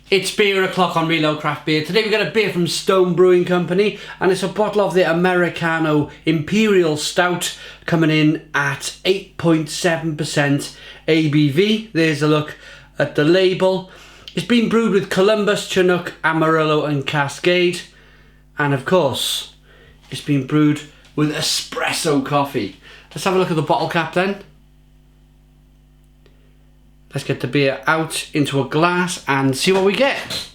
It's beer o'clock on Reload Craft Beer. Today we've got a beer from Stone Brewing Company, and it's a bottle of the Americano Imperial Stout coming in at 8.7% ABV. There's a look at the label. It's been brewed with Columbus, Chinook, Amarillo and Cascade, and of course it's been brewed with espresso coffee. Let's have a look at the bottle cap then. Let's get the beer out into a glass and see what we get.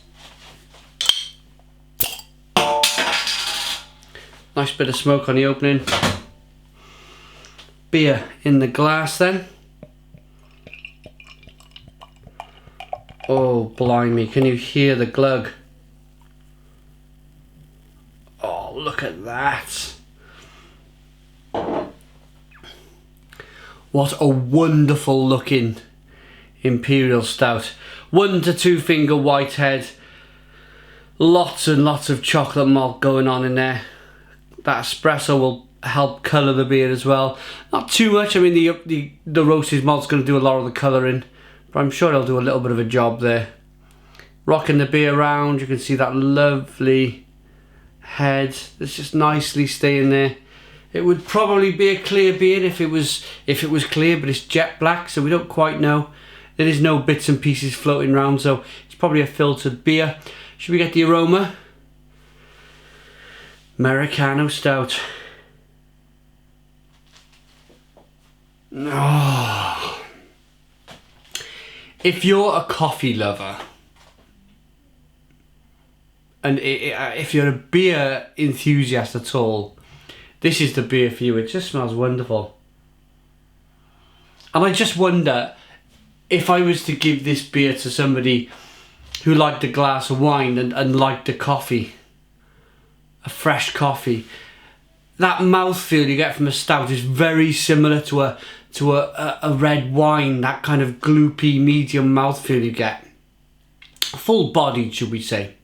Nice bit of smoke on the opening. Beer in the glass then. Oh, blimey, can you hear the glug? Oh, look at that. What a wonderful looking Imperial Stout. 1 to 2 finger whitehead. Lots and lots of chocolate malt going on in there. That espresso will help colour the beer as well. Not too much. I mean, the roasted malt's going to do a lot of the colouring, but I'm sure it'll do a little bit of a job there. Rocking the beer around, you can see that lovely head that's just nicely staying there. It would probably be a clear beer if it was clear, but it's jet black, so we don't quite know. There is no bits and pieces floating around, so it's probably a filtered beer. Should we get the aroma? Americano Stout. Oh. If you're a coffee lover, and if you're a beer enthusiast at all, this is the beer for you. It just smells wonderful. And I just wonder, if I was to give this beer to somebody who liked a glass of wine and liked a coffee, a fresh coffee, that mouthfeel you get from a stout is very similar to a red wine, that kind of gloopy medium mouthfeel you get. Full bodied, should we say.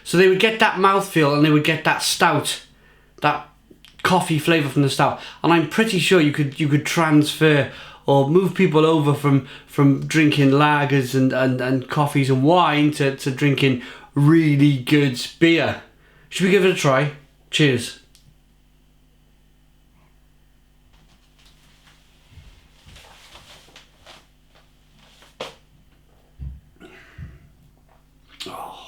So they would get that mouthfeel and they would get that stout, that coffee flavour from the stout. And I'm pretty sure you could transfer or move people over from drinking lagers and coffees and wine to drinking really good beer. Should we give it a try? Cheers. Oh.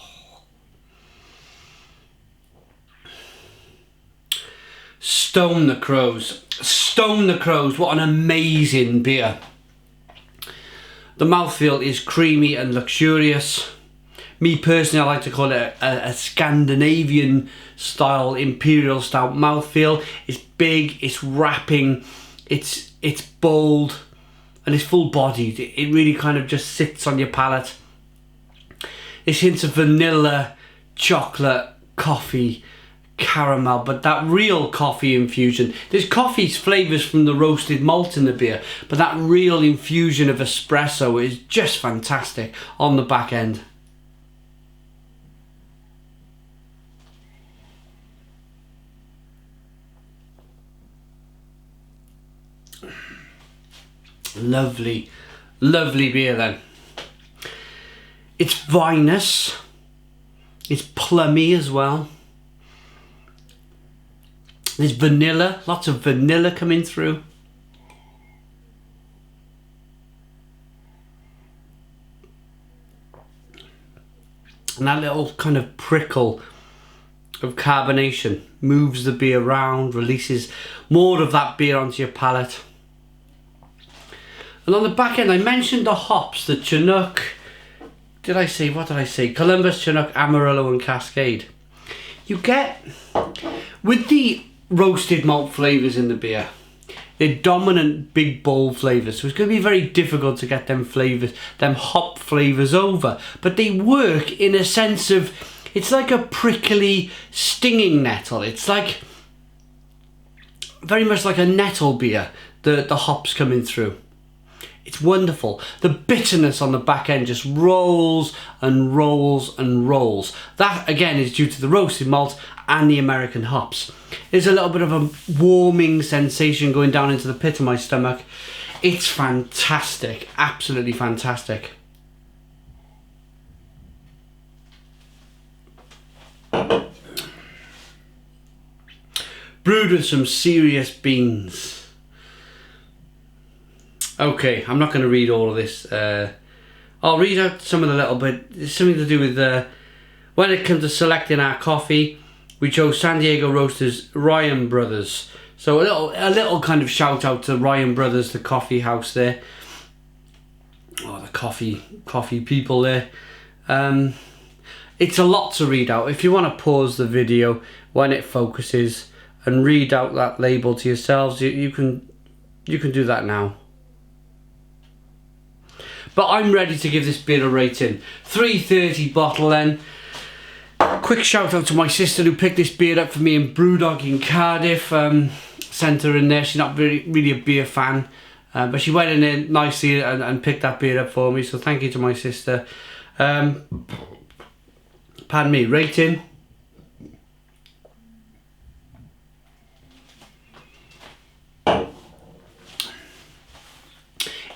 Stone the Crows. Stone the Crows, what an amazing beer. The mouthfeel is creamy and luxurious. Me personally, I like to call it a Scandinavian style Imperial Stout mouthfeel. It's big, it's wrapping, it's bold, and it's full bodied. It really kind of just sits on your palate. There's hints of vanilla, chocolate, coffee, caramel, but that real coffee infusion. There's coffee's flavours from the roasted malt in the beer, but that real infusion of espresso is just fantastic on the back end. Lovely, lovely beer then. It's vinous, it's plummy as well. There's vanilla, lots of vanilla coming through. And that little kind of prickle of carbonation moves the beer around, releases more of that beer onto your palate. And on the back end, I mentioned the hops, the Chinook. What did I say? Columbus, Chinook, Amarillo and Cascade. You get, with the roasted malt flavours in the beer, they're dominant big bold flavours, so it's going to be very difficult to get them flavours, them hop flavours over, but they work in a sense of, it's like a prickly stinging nettle. It's like very much like a nettle beer, the hops coming through. It's wonderful. The bitterness on the back end just rolls and rolls and rolls. That again is due to the roasted malt and the American hops. There's a little bit of a warming sensation going down into the pit of my stomach. It's fantastic, absolutely fantastic. brewed with some serious beans. Okay, I'm not going to read all of this. I'll read out some of the little bit. It's something to do with when it comes to selecting our coffee, we chose San Diego Roasters Ryan Brothers. So a little kind of shout out to Ryan Brothers, the coffee house there. Oh, the coffee people there. It's a lot to read out. If you want to pause the video when it focuses and read out that label to yourselves, you can do that now. But I'm ready to give this beer a rating. 330 bottle then. Quick shout out to my sister who picked this beer up for me in Brewdog in Cardiff. Sent her in there. She's not really a beer fan. But she went in there nicely and picked that beer up for me. So thank you to my sister. Pardon me, rating.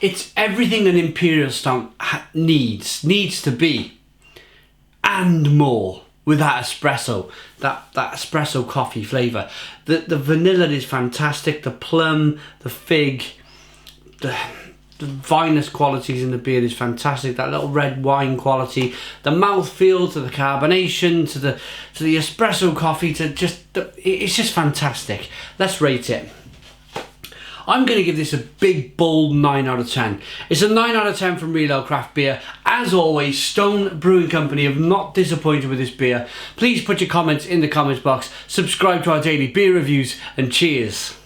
It's everything an Imperial Stout needs to be, and more, with that espresso, that espresso coffee flavour. The vanilla is fantastic, the plum, the fig, the vinous qualities in the beer is fantastic, that little red wine quality, the mouthfeel, to the carbonation, to the espresso coffee, it's just fantastic. Let's rate it. I'm going to give this a big, bold 9 out of 10. It's a 9 out of 10 from Real Ale Craft Beer. As always, Stone Brewing Company have not disappointed with this beer. Please put your comments in the comments box, subscribe to our daily beer reviews, and cheers.